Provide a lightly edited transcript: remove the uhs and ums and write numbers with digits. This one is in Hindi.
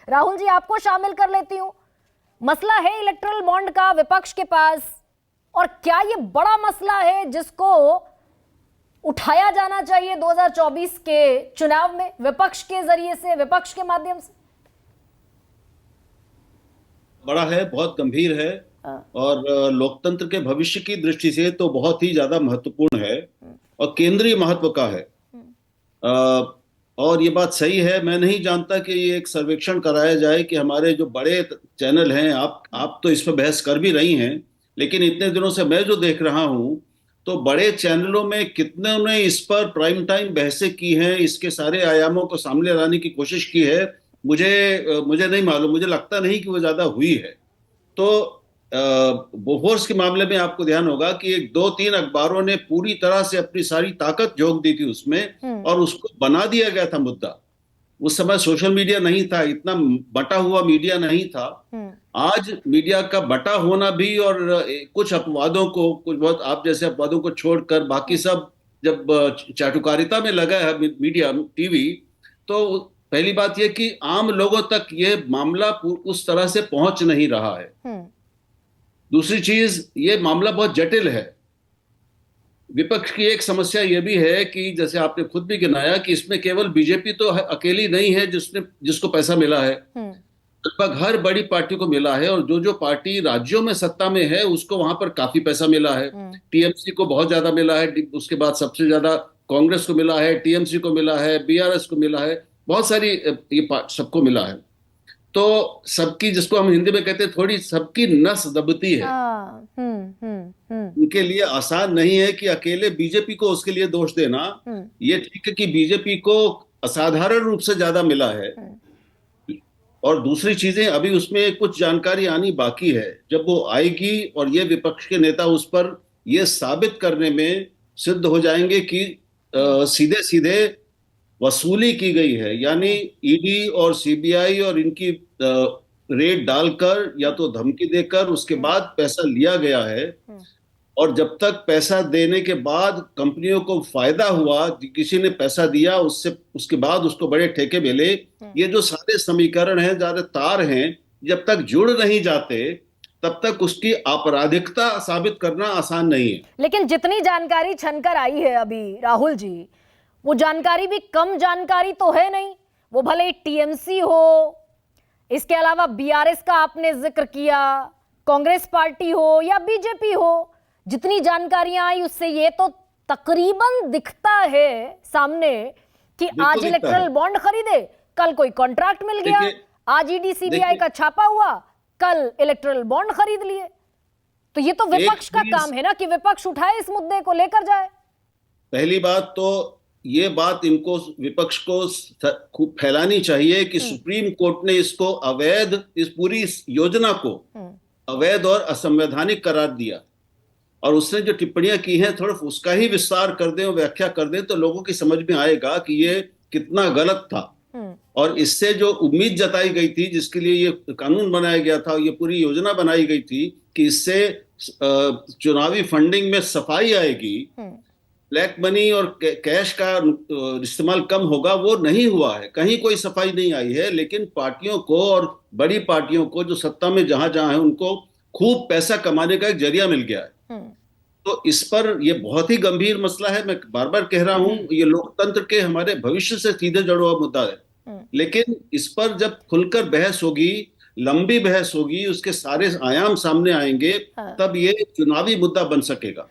राहुल जी, आपको शामिल कर लेती हूं। मसला है इलेक्टोरल बॉन्ड का विपक्ष के पास, और क्या ये बड़ा मसला है जिसको उठाया जाना चाहिए 2024 के चुनाव में विपक्ष के जरिए से, विपक्ष के माध्यम से? बड़ा है, बहुत गंभीर है और लोकतंत्र के भविष्य की दृष्टि से तो बहुत ही ज्यादा महत्वपूर्ण है और केंद्रीय महत्व का है। और ये बात सही है, मैं नहीं जानता कि ये एक सर्वेक्षण कराया जाए कि हमारे जो बड़े चैनल हैं, आप तो इस पर बहस कर भी रही हैं, लेकिन इतने दिनों से मैं जो देख रहा हूं तो बड़े चैनलों में कितने ने इस पर प्राइम टाइम बहसें की हैं, इसके सारे आयामों को सामने लाने की कोशिश की है। मुझे नहीं मालूम, मुझे लगता नहीं कि वो ज्यादा हुई है। तो बोफोर्स के मामले में आपको ध्यान होगा कि एक दो तीन अखबारों ने पूरी तरह से अपनी सारी ताकत झोंक दी थी उसमें और उसको बना दिया गया था मुद्दा। उस समय सोशल मीडिया नहीं था, इतना बटा हुआ मीडिया नहीं था। आज मीडिया का बटा होना भी और कुछ अपवादों को, कुछ बहुत आप जैसे अपवादों को छोड़कर बाकी सब जब चाटुकारिता में लगा है मीडिया, टीवी, तो पहली बात यह कि आम लोगों तक ये मामला उस तरह से पहुंच नहीं रहा है। दूसरी चीज, ये मामला बहुत जटिल है। विपक्ष की एक समस्या यह भी है कि जैसे आपने खुद भी गिनाया कि इसमें केवल बीजेपी तो अकेली नहीं है जिसको पैसा मिला है। लगभग हर बड़ी पार्टी को मिला है और जो पार्टी राज्यों में सत्ता में है उसको वहां पर काफी पैसा मिला है। टीएमसी को बहुत ज्यादा मिला है, उसके बाद सबसे ज्यादा कांग्रेस को मिला है, टीएमसी को मिला है, बीआरएस को मिला है, बहुत सारी ये सबको मिला है। तो सबकी, जिसको हम हिंदी में कहते हैं, थोड़ी सबकी नस दबती है। उनके लिए आसान नहीं है कि अकेले बीजेपी को उसके लिए दोष देना। ये ठीक है कि बीजेपी को असाधारण रूप से ज्यादा मिला है और दूसरी चीजें अभी उसमें कुछ जानकारी आनी बाकी है। जब वो आएगी और ये विपक्ष के नेता उस पर ये साबित करने में सिद्ध हो जाएंगे कि सीधे सीधे वसूली की गई है, यानी ईडी और सीबीआई और इनकी रेड डालकर या तो धमकी देकर उसके बाद पैसा लिया गया है, और जब तक पैसा देने के बाद कंपनियों को फायदा हुआ, किसी ने पैसा दिया उसके बाद उसको बड़े ठेके मिले, ये जो सारे समीकरण हैं, ज्यादा तार हैं, जब तक जुड़ नहीं जाते तब तक उसकी आपराधिकता साबित करना आसान नहीं है। लेकिन जितनी जानकारी छनकर आई है अभी राहुल जी, वो जानकारी भी कम जानकारी तो है नहीं। वो भले ही टीएमसी हो, इसके अलावा बीआरएस का आपने जिक्र किया, कांग्रेस पार्टी हो या बीजेपी हो, जितनी जानकारियां आई उससे ये तो तकरीबन दिखता है सामने कि आज इलेक्टोरल बॉन्ड खरीदे, कल कोई कॉन्ट्रैक्ट मिल गया, आज ईडी सीबीआई का छापा हुआ, कल इलेक्टोरल बॉन्ड खरीद लिए। तो ये तो विपक्ष का काम है ना कि विपक्ष उठाए, इस मुद्दे को लेकर जाए। पहली बात तो ये बात इनको, विपक्ष को खूब फैलानी चाहिए कि सुप्रीम कोर्ट ने इसको अवैध, इस पूरी योजना को अवैध और असंवैधानिक करार दिया, और उसने जो टिप्पणियां की हैं थोड़ा उसका ही विस्तार कर दें और व्याख्या कर दें तो लोगों की समझ में आएगा कि ये कितना गलत था। और इससे जो उम्मीद जताई गई थी, जिसके लिए ये कानून बनाया गया था, ये पूरी योजना बनाई गई थी कि इससे चुनावी फंडिंग में सफाई आएगी, ब्लैक मनी और कैश का इस्तेमाल कम होगा, वो नहीं हुआ है। कहीं कोई सफाई नहीं आई है, लेकिन पार्टियों को और बड़ी पार्टियों को जो सत्ता में जहां जहां है उनको खूब पैसा कमाने का एक जरिया मिल गया है। तो इस पर ये बहुत ही गंभीर मसला है। मैं बार बार कह रहा हूं, ये लोकतंत्र के हमारे भविष्य से सीधे जुड़ा हुआ मुद्दा है, लेकिन इस पर जब खुलकर बहस होगी, लंबी बहस होगी, उसके सारे आयाम सामने आएंगे, तब ये चुनावी मुद्दा बन सकेगा।